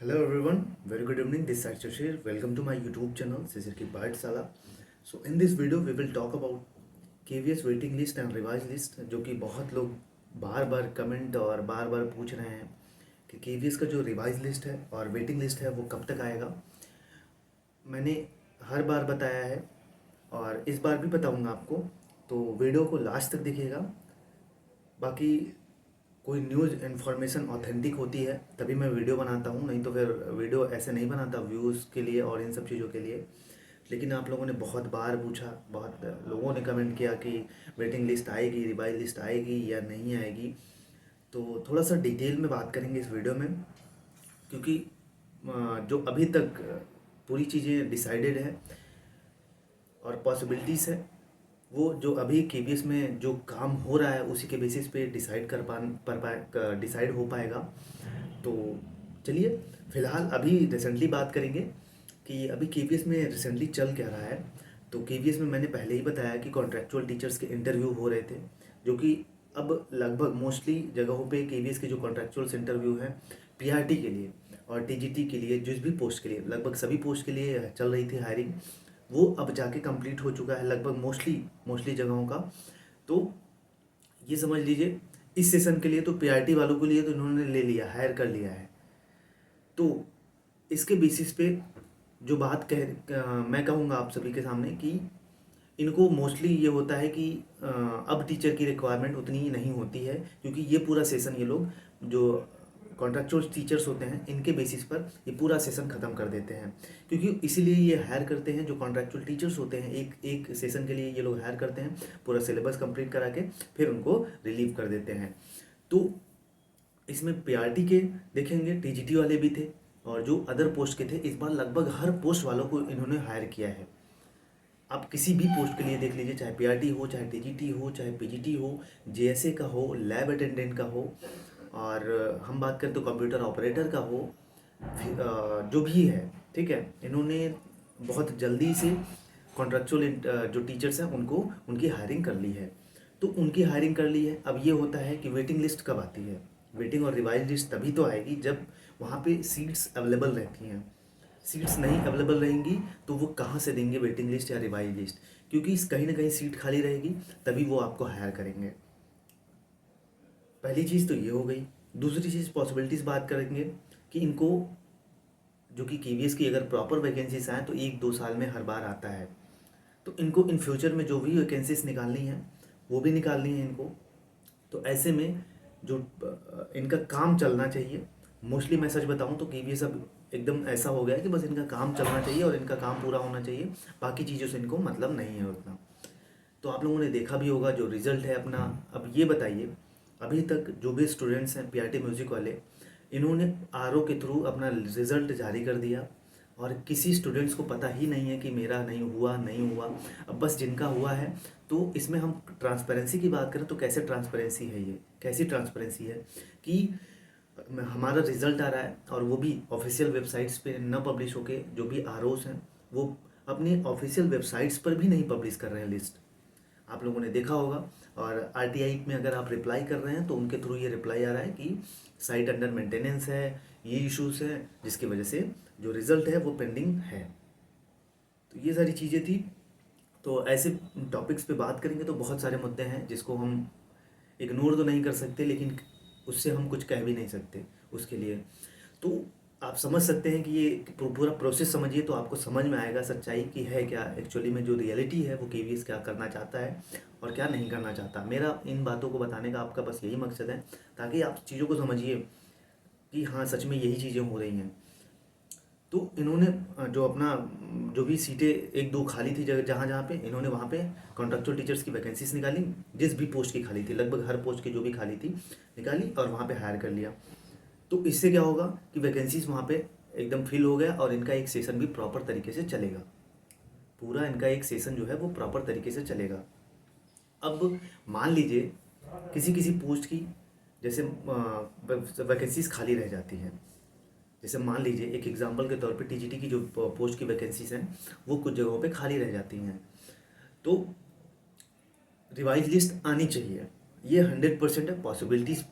Hello everyone, very good evening. This is Shashir. Welcome to my YouTube channel, Shashir की पाठशाला. So in this video we will talk about KVS waiting list and revised list, जो कि बहुत लोग बार बार comment और बार बार पूछ रहे हैं कि KVS का जो रिवाइज लिस्ट है और वेटिंग लिस्ट है वो कब तक आएगा. मैंने हर बार बताया है और इस बार भी बताऊंगा आपको, तो वीडियो को लास्ट तक देखिएगा. बाकी कोई न्यूज़ इन्फॉर्मेशन ऑथेंटिक होती है तभी मैं वीडियो बनाता हूँ, नहीं तो फिर वीडियो ऐसे नहीं बनाता व्यूज़ के लिए और इन सब चीज़ों के लिए. लेकिन आप लोगों ने बहुत बार पूछा, बहुत लोगों ने कमेंट किया कि वेटिंग लिस्ट आएगी, रिवाइज लिस्ट आएगी या नहीं आएगी. तो थोड़ा सा डिटेल में बात करेंगे इस वीडियो में, क्योंकि जो अभी तक पूरी चीज़ें डिसाइडेड है और पॉसिबिलिटीज़ है, वो जो अभी केबीएस में जो काम हो रहा है उसी के बेसिस पे डिसाइड हो पाएगा. तो चलिए फ़िलहाल अभी रिसेंटली बात करेंगे कि अभी केबीएस में रिसेंटली चल क्या रहा है. तो केबीएस में मैंने पहले ही बताया कि कॉन्ट्रैक्चुअल टीचर्स के इंटरव्यू हो रहे थे, जो कि अब लगभग मोस्टली जगहों पे केबीएस के जो कॉन्ट्रैक्चुअल्स इंटरव्यू हैं पीआरटी के लिए और टीजीटी के लिए, जिस भी पोस्ट के लिए, लगभग सभी पोस्ट के लिए चल रही थी हायरिंग, वो अब जाके कंप्लीट हो चुका है लगभग मोस्टली जगहों का. तो ये समझ लीजिए इस सेशन के लिए तो पीआरटी वालों के लिए तो इन्होंने ले लिया, हायर कर लिया है. तो इसके बेसिस पे जो मैं कहूँगा आप सभी के सामने कि इनको मोस्टली ये होता है कि अब टीचर की रिक्वायरमेंट उतनी नहीं होती है, क्योंकि ये पूरा सेशन ये लोग जो कॉन्ट्रैक्चुअल टीचर्स होते हैं इनके बेसिस पर ये पूरा सेशन ख़त्म कर देते हैं. क्योंकि इसीलिए ये हायर करते हैं, जो कॉन्ट्रैक्चुअल टीचर्स होते हैं एक एक सेशन के लिए ये लोग हायर करते हैं, पूरा सिलेबस कंप्लीट करा के फिर उनको रिलीव कर देते हैं. तो इसमें पीआरटी के देखेंगे, टीजीटी वाले भी थे और जो अदर पोस्ट के थे, इस बार लगभग हर पोस्ट वालों को इन्होंने हायर किया है. आप किसी भी पोस्ट के लिए देख लीजिए, चाहे पीआरटी हो, चाहे टीजीटी हो, चाहे पीजीटी हो, जेएसए का हो, लैब अटेंडेंट का हो, और हम बात करें तो कंप्यूटर ऑपरेटर का हो, जो भी है, ठीक है, इन्होंने बहुत जल्दी से कॉन्ट्रैक्चुअल जो टीचर्स हैं उनको उनकी हायरिंग कर ली है. तो उनकी हायरिंग कर ली है. अब ये होता है कि वेटिंग लिस्ट कब आती है. वेटिंग और रिवाइज लिस्ट तभी तो आएगी जब वहाँ पे सीट्स अवेलेबल रहती हैं. सीट्स नहीं अवेलेबल रहेंगी तो वो कहाँ से देंगे वेटिंग लिस्ट या रिवाइज लिस्ट, क्योंकि कहीं ना कहीं सीट खाली रहेगी तभी वो आपको हायर करेंगे. पहली चीज़ तो ये हो गई. दूसरी चीज़ पॉसिबिलिटीज़ बात करेंगे कि इनको जो कि केवीएस की अगर प्रॉपर वैकेंसीज आए तो 1-2 साल में हर बार आता है. तो इनको इन फ्यूचर में जो भी वैकेंसीज निकालनी है वो भी निकालनी है इनको. तो ऐसे में जो इनका काम चलना चाहिए. मोस्टली मैं सच बताऊं तो केवीएस अब एकदम ऐसा हो गया है कि बस इनका काम चलना चाहिए और इनका काम पूरा होना चाहिए, बाकी चीज़ों से इनको मतलब नहीं है उतना. तो आप लोगों ने देखा भी होगा जो रिज़ल्ट है अपना. अब ये बताइए, अभी तक जो भी स्टूडेंट्स हैं पीआरटी म्यूज़िक वाले, इन्होंने आरओ के थ्रू अपना रिज़ल्ट जारी कर दिया और किसी स्टूडेंट्स को पता ही नहीं है कि मेरा नहीं हुआ. अब बस जिनका हुआ है, तो इसमें हम ट्रांसपेरेंसी की बात करें तो कैसे ट्रांसपेरेंसी है, ये कैसी ट्रांसपेरेंसी है कि हमारा रिज़ल्ट आ रहा है और वो भी ऑफिशियल वेबसाइट्स पे न पब्लिश होके, जो भी आरओस हैं वो अपनी ऑफिशियल वेबसाइट्स पर भी नहीं पब्लिश कर रहे हैं लिस्ट. आप लोगों ने देखा होगा. और आरटीआई में अगर आप रिप्लाई कर रहे हैं तो उनके थ्रू ये रिप्लाई आ रहा है कि साइट अंडर मेंटेनेंस है, ये इश्यूज़ हैं जिसकी वजह से जो रिज़ल्ट है वो पेंडिंग है. तो ये सारी चीज़ें थी. तो ऐसे टॉपिक्स पे बात करेंगे तो बहुत सारे मुद्दे हैं जिसको हम इग्नोर तो नहीं कर सकते, लेकिन उससे हम कुछ कह भी नहीं सकते उसके लिए. तो आप समझ सकते हैं कि ये पूरा प्रोसेस समझिए तो आपको समझ में आएगा सच्चाई की है क्या एक्चुअली में, जो रियलिटी है वो केवीएस क्या करना चाहता है और क्या नहीं करना चाहता. मेरा इन बातों को बताने का आपका बस यही मकसद है, ताकि आप चीज़ों को समझिए कि हाँ सच में यही चीज़ें हो रही हैं. तो इन्होंने जो अपना जो भी सीटें 1-2 खाली थी जगह जहाँ जहाँ पे, इन्होंने वहाँ पे कॉन्ट्रैक्चुअल टीचर्स की वैकेंसीज निकाली, जिस भी पोस्ट की खाली थी, लगभग हर पोस्ट की जो भी खाली थी निकाली और वहाँ पे हायर कर लिया. तो इससे क्या होगा कि वैकेंसीज वहाँ पे एकदम फिल हो गया और इनका एक सेशन भी प्रॉपर तरीके से चलेगा. पूरा इनका एक सेशन जो है वो प्रॉपर तरीके से चलेगा. अब मान लीजिए किसी किसी पोस्ट की जैसे वैकेंसीज खाली रह जाती हैं. जैसे मान लीजिए एक एग्जांपल के तौर पे टीजीटी की जो पोस्ट की वैकेंसीज हैं वो कुछ जगहों पे खाली रह जाती हैं. तो रिवाइज लिस्ट आनी चाहिए, ये 100% है. पॉसिबिलिटीज़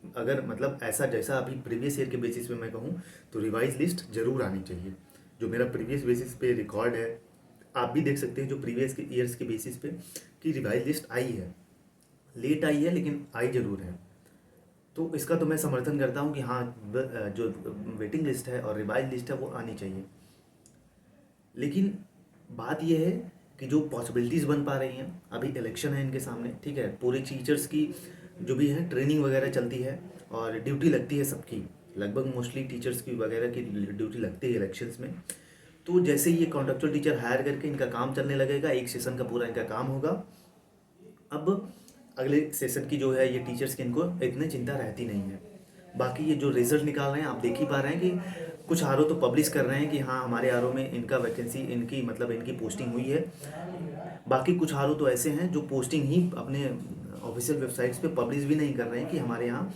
अगर मतलब ऐसा जैसा अभी प्रीवियस ईयर के बेसिस पे मैं कहूँ तो रिवाइज लिस्ट जरूर आनी चाहिए। जो मेरा प्रीवियस बेसिस पे रिकॉर्ड है, आप भी देख सकते हैं जो प्रीवियस के ईयर्स के बेसिस पे कि रिवाइज लिस्ट आई है, लेट आई है लेकिन आई जरूर है। तो इसका तो मैं समर्थन करता हूँ कि हाँ, जो वेटिंग लिस्ट है और रिवाइज लिस्ट है वो आनी चाहिए। लेकिन बात यह है कि जो पॉसिबिलिटीज़ बन पा रही हैं, अभी इलेक्शन है इनके सामने, ठीक है, पूरे टीचर्स की जो भी है ट्रेनिंग वगैरह चलती है और ड्यूटी लगती है सबकी, लगभग मोस्टली टीचर्स की वगैरह की ड्यूटी लगती है इलेक्शंस में। तो जैसे ये कॉन्ट्रेक्चुअल टीचर हायर करके इनका काम चलने लगेगा, एक सेशन का पूरा इनका काम होगा। अब अगले सेशन की जो है ये टीचर्स की इनको इतनी चिंता रहती नहीं है। बाकी ये जो रिजल्ट निकाल रहे हैं आप देख ही पा रहे हैं कि कुछ आर तो पब्लिश कर रहे हैं कि हाँ हमारे आर में इनका वैकेंसी, इनकी मतलब इनकी पोस्टिंग हुई है। बाकी कुछ आर तो ऐसे हैं जो पोस्टिंग ही अपने ऑफिशियल वेबसाइट्स पे पब्लिश भी नहीं कर रहे हैं कि हमारे यहाँ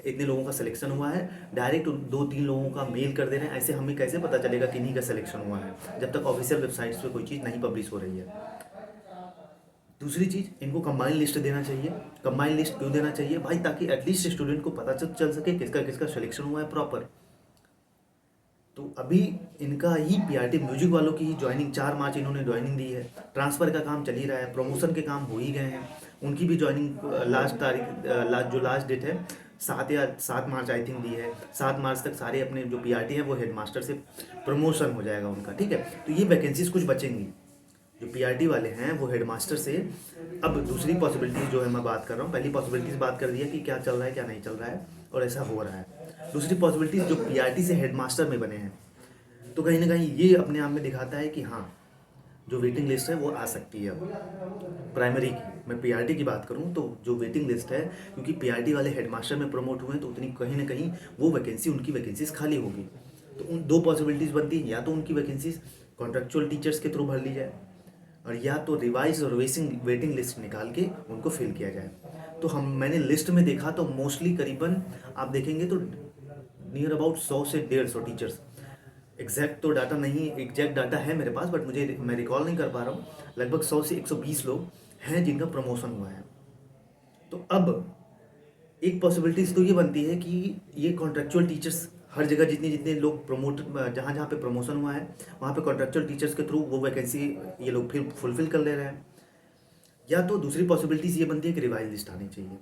इतने लोगों का सिलेक्शन हुआ है, डायरेक्ट 2-3 लोगों का मेल कर दे रहे हैं। ऐसे हमें कैसे पता चलेगा कि इन्हीं का सिलेक्शन हुआ है जब तक ऑफिशियल वेबसाइट्स पे कोई चीज़ नहीं पब्लिश हो रही है। दूसरी चीज़, इनको कंबाइन लिस्ट देना चाहिए। कंबाइन लिस्ट क्यों देना चाहिए भाई? ताकि एटलीस्ट स्टूडेंट को पता चल सके किसका किसका सिलेक्शन हुआ है प्रॉपर। तो अभी इनका ही पीआरटी म्यूजिक वालों की ही ज्वाइनिंग 4 मार्च इन्होंने ज्वाइनिंग दी है। ट्रांसफ़र का काम चल ही रहा है, प्रमोशन के काम हो ही गए हैं, उनकी भी ज्वाइनिंग लास्ट तारीख जो लास्ट डेट है 7 मार्च आई थिंक दी है। 7 मार्च तक सारे अपने जो पीआरटी हैं वो हेडमास्टर से प्रमोशन हो जाएगा उनका, ठीक है। तो ये वैकेंसीज कुछ बचेंगी। जो पीआरटी वाले हैं वो हेडमास्टर से, अब दूसरी पॉसिबिलिटीज़ जो है मैं बात कर रहा हूँ, पहली पॉसिबिलिटीज़ बात कर दिया कि क्या चल रहा है क्या नहीं चल रहा है और ऐसा हो रहा है। दूसरी पॉसिबिलिटीज़ जो पीआरटी से हेडमास्टर में बने हैं, तो कहीं ना कहीं ये अपने आप में दिखाता है कि हाँ जो वेटिंग लिस्ट है वो आ सकती है। अब प्राइमरी की मैं पीआरटी की बात करूँ तो जो वेटिंग लिस्ट है, क्योंकि पीआरटी वाले हेडमास्टर में प्रमोट हुए हैं तो उतनी कहीं ना कहीं वो वैकेंसी, उनकी वैकेंसीज खाली होगी। तो उन 2 पॉसिबिलिटीज़ बनती हैं, या तो उनकी वैकेंसीज कॉन्ट्रेक्चुअल टीचर्स के थ्रू भर ली जाए और या तो रिवाइज और वेटिंग लिस्ट निकाल के उनको फिल किया जाए। तो मैंने लिस्ट में देखा तो मोस्टली करीबन आप देखेंगे तो नियर अबाउट 100 से 150 टीचर्स, एग्जैक्ट तो डाटा नहीं, एग्जैक्ट डाटा है मेरे पास बट मैं रिकॉल नहीं कर पा रहा हूँ, लगभग 100 से 120 लोग हैं जिनका प्रमोशन हुआ है। तो अब एक पॉसिबिलिटीज तो ये बनती है कि ये कॉन्ट्रेक्चुअल टीचर्स हर जगह जितने जितने लोग जहाँ जहाँ पे प्रमोशन हुआ है वहाँ पे कॉन्ट्रेक्चुअल टीचर्स के थ्रू वो वैकेंसी ये लोग फिर फुलफिल कर ले रहे हैं। या तो दूसरी पॉसिबिलिटीज़ ये बनती है कि रिवाइज लिस्ट आनी चाहिए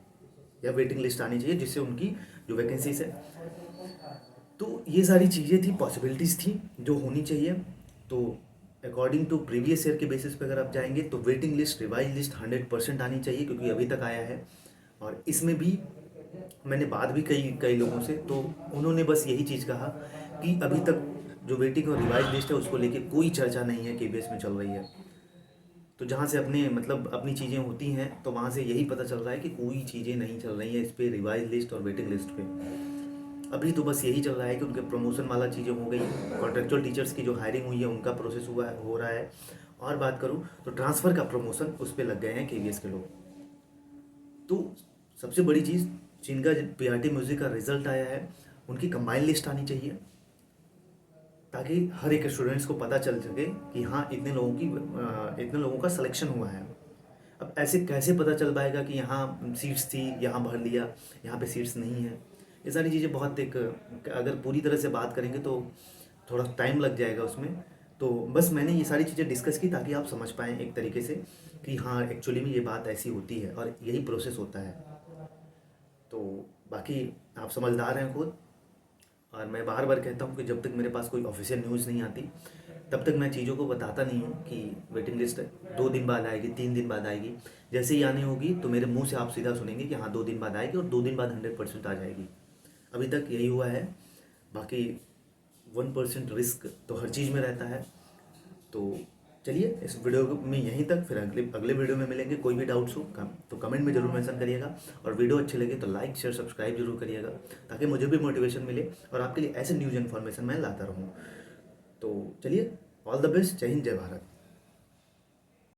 या वेटिंग लिस्ट आनी चाहिए जिससे उनकी जो वैकेंसीज है। तो ये सारी चीज़ें थी, पॉसिबिलिटीज़ थी जो होनी चाहिए। तो अकॉर्डिंग टू प्रीवियस ईयर के बेसिस पे अगर आप जाएंगे तो वेटिंग लिस्ट, रिवाइज लिस्ट 100% आनी चाहिए क्योंकि अभी तक आया है। और इसमें भी मैंने बात भी कई कई लोगों से, तो उन्होंने बस यही चीज़ कहा कि अभी तक जो वेटिंग और रिवाइज लिस्ट है उसको लेके कोई चर्चा नहीं है, केबीएस में चल रही है। तो जहाँ से अपने मतलब अपनी चीज़ें होती हैं तो वहाँ से यही पता चल रहा है कि कोई चीज़ें नहीं चल रही हैं इस पर, रिवाइज लिस्ट और वेटिंग लिस्ट पे। अभी तो बस यही चल रहा है कि उनके प्रमोशन वाला चीज़ें हो गई, कॉन्ट्रेक्चुअल टीचर्स की जो हायरिंग हुई है उनका प्रोसेस हो रहा है। और बात करूँ तो ट्रांसफ़र का प्रमोशन उस पर लग गए हैं केवीएस के लोग। तो सबसे बड़ी चीज़, जिनका पीआरटी म्यूज़िक का रिजल्ट आया है उनकी कंबाइन लिस्ट आनी चाहिए ताकि हर एक स्टूडेंट्स को पता चल सके कि हाँ इतने लोगों का सिलेक्शन हुआ है। अब ऐसे कैसे पता चल पाएगा कि यहाँ सीट्स थी, यहाँ भर लिया, यहाँ पे सीट्स नहीं है? ये सारी चीज़ें बहुत अगर पूरी तरह से बात करेंगे तो थोड़ा टाइम लग जाएगा उसमें। तो बस मैंने ये सारी चीज़ें डिस्कस की ताकि आप समझ पाएँ एक तरीके से कि हाँ एक्चुअली में ये बात ऐसी होती है और यही प्रोसेस होता है। तो बाकी आप समझदार हैं खुद, और मैं बार बार कहता हूँ कि जब तक मेरे पास कोई ऑफिशियल न्यूज़ नहीं आती तब तक मैं चीज़ों को बताता नहीं हूँ कि वेटिंग लिस्ट 2 दिन बाद आएगी, 3 दिन बाद आएगी। जैसे ही आने होगी तो मेरे मुंह से आप सीधा सुनेंगे कि हाँ 2 दिन बाद आएगी और 2 दिन बाद 100% आ जाएगी। अभी तक यही हुआ है। बाकी 1% रिस्क तो हर चीज़ में रहता है। तो चलिए इस वीडियो में यहीं तक, फिर अगले वीडियो में मिलेंगे। कोई भी डाउट्स हो तो कमेंट में ज़रूर मेंशन करिएगा, और वीडियो अच्छी लगे तो लाइक शेयर सब्सक्राइब जरूर करिएगा ताकि मुझे भी मोटिवेशन मिले और आपके लिए ऐसे न्यूज़ इन्फॉर्मेशन मैं लाता रहूँ। तो चलिए, ऑल द बेस्ट, जय हिंद जय भारत।